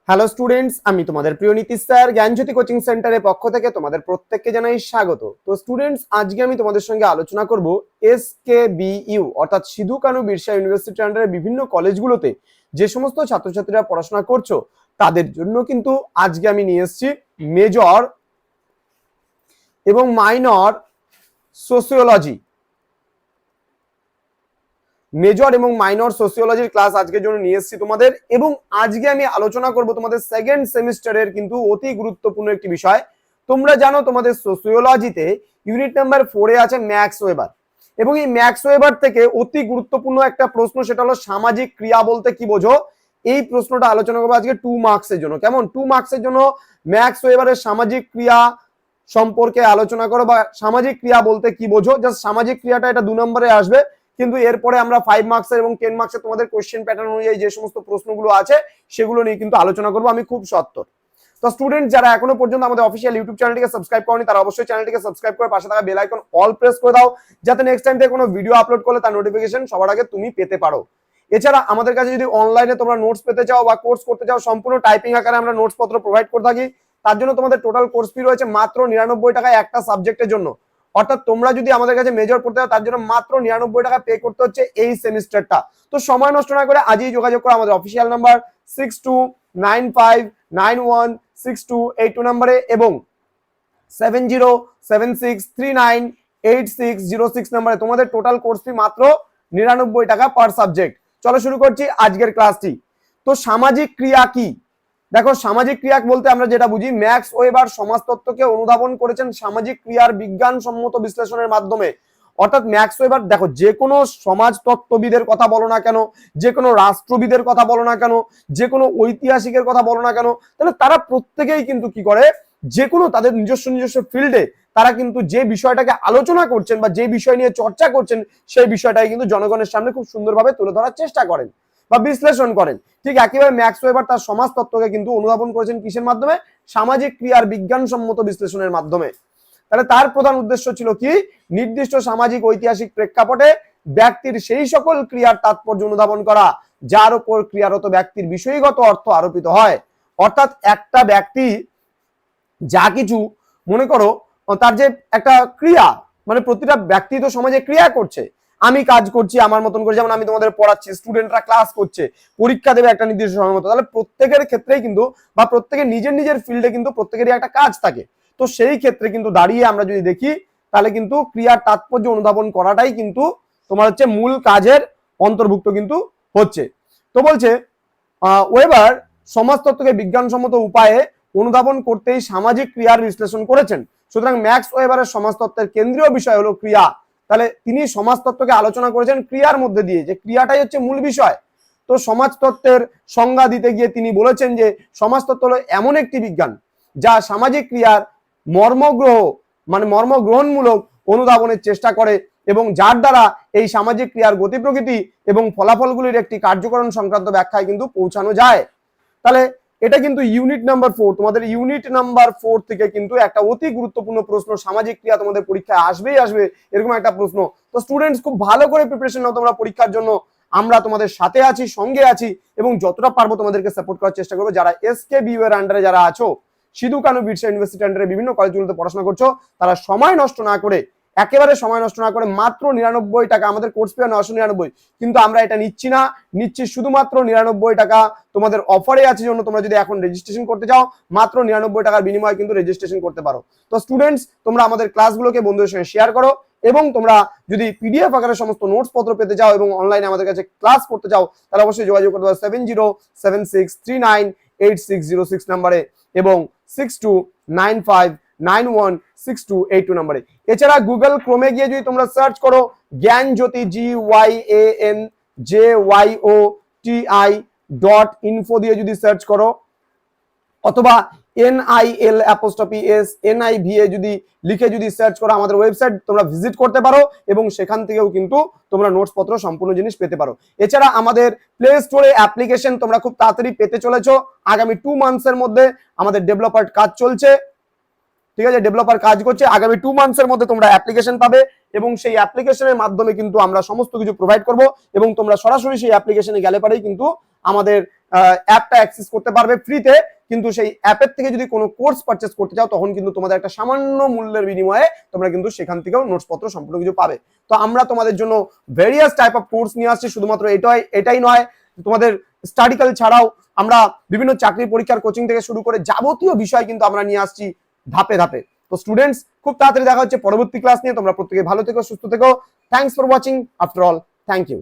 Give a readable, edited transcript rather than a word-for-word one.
Hello students, আমি তোমাদের প্রিয় নীতিশ স্যার জ্ঞানজ্যোতি কোচিং সেন্টারের পক্ষ থেকে তোমাদের প্রত্যেককে জানাই স্বাগত। তো স্টুডেন্টস, আজকে আমি তোমাদের সঙ্গে আলোচনা করব SKBU অর্থাৎ সিধু কানু বিরসা ইউনিভার্সিটি আন্ডারে বিভিন্ন কলেজগুলোতে যে সমস্ত ছাত্রছাত্রীরা পড়াশোনা করছো তাদের জন্য কিন্তু আজকে আমি নিয়ে এসেছি মেজর এবং মাইনর সোসিওলজি মেজর এবং মাইনর সোসিওলজির ক্লাস আজকের জন্য নিয়ে এসেছি তোমাদের। এবং আজকে আমি আলোচনা করব তোমাদের সেকেন্ড সেমিস্টারের কিন্তু অতি গুরুত্বপূর্ণ একটি বিষয়। তোমরা জানো তোমাদের সোসিওলজিতে ইউনিট নাম্বার 4 এ আছে ম্যাক্স ওয়েবার, এবং এই ম্যাক্স ওয়েবার থেকে অতি গুরুত্বপূর্ণ একটা প্রশ্ন, সেটা হলো সামাজিক ক্রিয়া বলতে কি বোঝো। এই প্রশ্নটা আলোচনা করবো আজকে 2 মার্কসের জন্য। কেমন? 2 মার্কসের জন্য ম্যাক্স ওয়েবারের সামাজিক ক্রিয়া সম্পর্কে আলোচনা করো, বা সামাজিক ক্রিয়া বলতে কি বোঝো। জাস্ট সামাজিক ক্রিয়াটা এটা 2 নম্বরে আসবে, কিন্তু এরপরে আমরা 5 মার্কসের এবং 10 মার্কসের তোমাদের কোশ্চেন প্যাটার্ন অনুযায়ী যে সমস্ত প্রশ্নগুলো আছে সেগুলো নিয়ে কিন্তু আলোচনা করবো আমি খুব সত্তর। তো স্টুডেন্ট, যারা এখনো পর্যন্ত আমাদের অফিসিয়াল ইউটিউব চ্যানেলটিকে সাবস্ক্রাইব করনি তারা অবশ্যই চ্যানেলটিকে সাবস্ক্রাইব করে পাশে থাকা বেল আইকন অল প্রেস করে দাও, যাতে নেক্সট টাইম থেকে কোনো ভিডিও আপলোড করলে তার নোটিফিকেশন সবার আগে তুমি পেতে পারো। এছাড়া আমাদের কাছে যদি অনলাইনে তোমরা নোটস পেতে চাও বা কোর্স করতে চাও, সম্পূর্ণ টাইপিং আকারে আমরা নোটস পত্র প্রোভাইড করে থাকি। তার জন্য তোমাদের টোটাল কোর্স ফি রয়েছে মাত্র 99 টাকায় একটা সাবজেক্টের জন্য। অর্থাৎ তোমরা যদি আমাদের কাছে মেজর পড়তে চাও তার জন্য মাত্র 99 টাকা পে করতে হচ্ছে এই সেমিস্টারটা। তো সময় নষ্ট না করে আজই যোগাযোগ করো আমাদের অফিসিয়াল নাম্বার 6295916282 নম্বরে এবং 7076398606 নম্বরে তোমাদের টোটাল কোর্স ফি মাত্র 99 টাকা পার সাবজেক্ট। চলো শুরু করছি আজকের ক্লাসটি। তো সামাজিক ক্রিয়া কি? দেখো, সামাজিক ক্রিয়া বলতে আমরা যেটা বুঝি, ম্যাক্স ওয়েবার সমাজতত্ত্বকে অনুধাবন করেছেন সামাজিক ক্রিয়ার বিজ্ঞানসম্মত বিশ্লেষণের মাধ্যমে। অর্থাৎ ম্যাক্স ওয়েবার, দেখো, যে কোনো সমাজতত্ত্ববিদের কথা বলো না কেন, যে কোনো রাষ্ট্রবিদের কথা বলো না কেন, যে কোনো ঐতিহাসিকের কথা বলো না কেন, তাহলে তারা প্রত্যেকেই কিন্তু কি করে, যে কোনো তাদের নিজস্ব ফিল্ডে তারা কিন্তু যে বিষয়টাকে আলোচনা করছেন বা যে বিষয় নিয়ে চর্চা করছেন সেই বিষয়টাকে কিন্তু জনগণের সামনে খুব সুন্দরভাবে তুলে ধরার চেষ্টা করেন বা বিশ্লেষণ করেন। ঠিক একইভাবে ম্যাক্স ওয়েবার তার সমাজতত্ত্বকে কিন্তু অনুধাবন করেছেন কিসের মাধ্যমে? সামাজিক ক্রিয়ার বিজ্ঞানসম্মত বিশ্লেষণের মাধ্যমে। তাহলে তার প্রধান উদ্দেশ্য ছিল কি? নির্দিষ্ট সামাজিক ঐতিহাসিক প্রেক্ষাপটে ব্যক্তির সেই সকল ক্রিয়ার তাৎপর্য অনুধাবন করা যার উপর ক্রিয়ারত ব্যক্তির বিষয়গত অর্থ আরোপিত হয়। অর্থাৎ একটা ব্যক্তি যা কিছু, মনে করো তার যে একটা ক্রিয়া, মানে প্রতিটা ব্যক্তি তো সমাজে ক্রিয়া করছে। আমি কাজ করছি আমার মতন করে, যেমন আমি তোমাদের পড়াচ্ছি, স্টুডেন্টরা ক্লাস করছে, পরীক্ষা দেবে একটা নির্দিষ্ট সময় মতো। তাহলে প্রত্যেকের ক্ষেত্রেই কিন্তু বা প্রত্যেকের নিজের ফিল্ডে কিন্তু প্রত্যেকেরই একটা কাজ থাকে। তো সেই ক্ষেত্রে কিন্তু দাঁড়িয়ে আমরা যদি দেখি তাহলে কিন্তু ক্রিয়ার তাৎপর্য অনুধাবন করাটাই কিন্তু তোমার হচ্ছে মূল কাজের অন্তর্ভুক্ত কিন্তু হচ্ছে। তো বলছে ওয়েবার সমাজতত্ত্বকে বিজ্ঞানসম্মত উপায়ে অনুধাবন করতেই সামাজিক ক্রিয়ার বিশ্লেষণ করেছেন। সুতরাং ম্যাক্স ওয়েবারের সমাজতত্ত্বের কেন্দ্রীয় বিষয় হলো ক্রিয়া। তাহলে তিনি সমাজতত্ত্বকে আলোচনা করেছেন ক্রিয়ার মধ্যে দিয়ে, যে ক্রিয়াটাই হচ্ছে মূল বিষয়। তো সমাজতত্ত্বের সংজ্ঞা দিতে গিয়ে তিনি বলেছেন যে সমাজতত্ত্ব হলো এমন একটি বিজ্ঞান যা সামাজিক ক্রিয়ার মর্মগ্রহণমূলক অনুধাবনের চেষ্টা করে এবং যার দ্বারা এই সামাজিক ক্রিয়ার গতি প্রকৃতি এবং ফলাফলগুলির একটি কার্যকরণ সংক্রান্ত ব্যাখ্যায় কিন্তু পৌঁছানো যায়। তাহলে এটা কিন্তু ইউনিট নাম্বার 4, তোমাদের ইউনিট নাম্বার 4 থেকে কিন্তু একটা অতি গুরুত্বপূর্ণ প্রশ্ন, সামাজিক ক্রিয়া তোমাদের পরীক্ষায় আসবেই আসবে এরকম একটা প্রশ্ন। তো স্টুডেন্টস, খুব ভালো করে প্রিপারেশন নাও তোমরা পরীক্ষার জন্য। আমরা তোমাদের সাথে আছি, সঙ্গে আছি এবং যতটা পারবো তোমাদেরকে সাপোর্ট করার চেষ্টা করবো। যারা SKBU এর আন্ডারে যারা আছো, সিধু কানু বিরসা ইউনিভার্সিটি আন্ডারে বিভিন্ন কলেজগুলোতে পড়াশোনা করছো, তারা সময় নষ্ট না করে, একেবারে সময় নষ্ট না করে মাত্র 99 টাকা, আমাদের কোর্স ফি 999, কিন্তু আমরা এটা নিচ্ছি শুধুমাত্র 99 টাকা। তোমাদের অফারে আছে জন্য তোমরা যদি এখন রেজিস্ট্রেশন করতে চাও মাত্র 99 টাকার বিনিময়ে কিন্তু রেজিস্ট্রেশন করতে পারো। তো স্টুডেন্টস, তোমরা আমাদের ক্লাসগুলোকে বন্ধুদের সঙ্গে শেয়ার করো এবং তোমরা যদি PDF আকারে সমস্ত নোটস পত্র পেতে চাও এবং অনলাইনে আমাদের কাছে ক্লাস করতে চাও তাহলে অবশ্যই যোগাযোগ করতে পারো 7076398606 নম্বরে এবং 6295916282 নম্বরে। এছাড়া গুগল ক্রোমে গিয়ে যদি তোমরা সার্চ করো জ্ঞানজ্যোতি GYANJYOTI.info দিয়ে যদি সার্চ করো, অথবা NIL'SNIVA যদি লিখে যদি সার্চ করো, আমাদের ওয়েবসাইট তোমরা ভিজিট করতে পারো এবং সেখান থেকেও কিন্তু তোমরা নোটস পত্র সম্পূর্ণ জিনিস পেতে পারো। এছাড়া আমাদের প্লে স্টোরে অ্যাপ্লিকেশন তোমরা খুব তাড়াতাড়ি পেতে চলেছো। আগামী 2 মান্থসের মধ্যে আমাদের ডেভেলপার কাজ চলছে, ঠিক আছে, ডেভেলপার কাজ করছে। আগামী 2 মান্থসের মধ্যে তোমরা অ্যাপ্লিকেশন পাবে এবং সেই অ্যাপ্লিকেশনের মাধ্যমে কিন্তু আমরা সমস্ত কিছু প্রোভাইড করব এবং তোমরা সরাসরি সেই অ্যাপ্লিকেশনে গেলে পারেই কিন্তু আমাদের অ্যাপটা অ্যাক্সেস করতে পারবে ফ্রিতে, কিন্তু সেই অ্যাপের থেকে যদি কোনো কোর্স পারচেস করতে চাও তখন কিন্তু তোমাদের একটা সামান্য মূল্যের বিনিময়ে তোমরা কিন্তু সেখান থেকেও নোটস পত্র সম্পূর্ণ কিছু পাবে। তো আমরা তোমাদের জন্য ভেরিয়াস টাইপ অফ কোর্স নিয়ে আসছি, শুধুমাত্র এটাই নয়, তোমাদের স্টাডিক্যাল ছাড়াও আমরা বিভিন্ন চাকরি পরীক্ষার কোচিং থেকে শুরু করে যাবতীয় বিষয় কিন্তু আমরা নিয়ে আসছি ধাপে ধাপে। তো স্টুডেন্টস, খুব তাড়াতাড়ি দেখা হচ্ছে পরবর্তী ক্লাস নিয়ে। তোমরা প্রত্যেকে ভালো থেকো, সুস্থ থেকো। Thanks for watching. After all, thank you.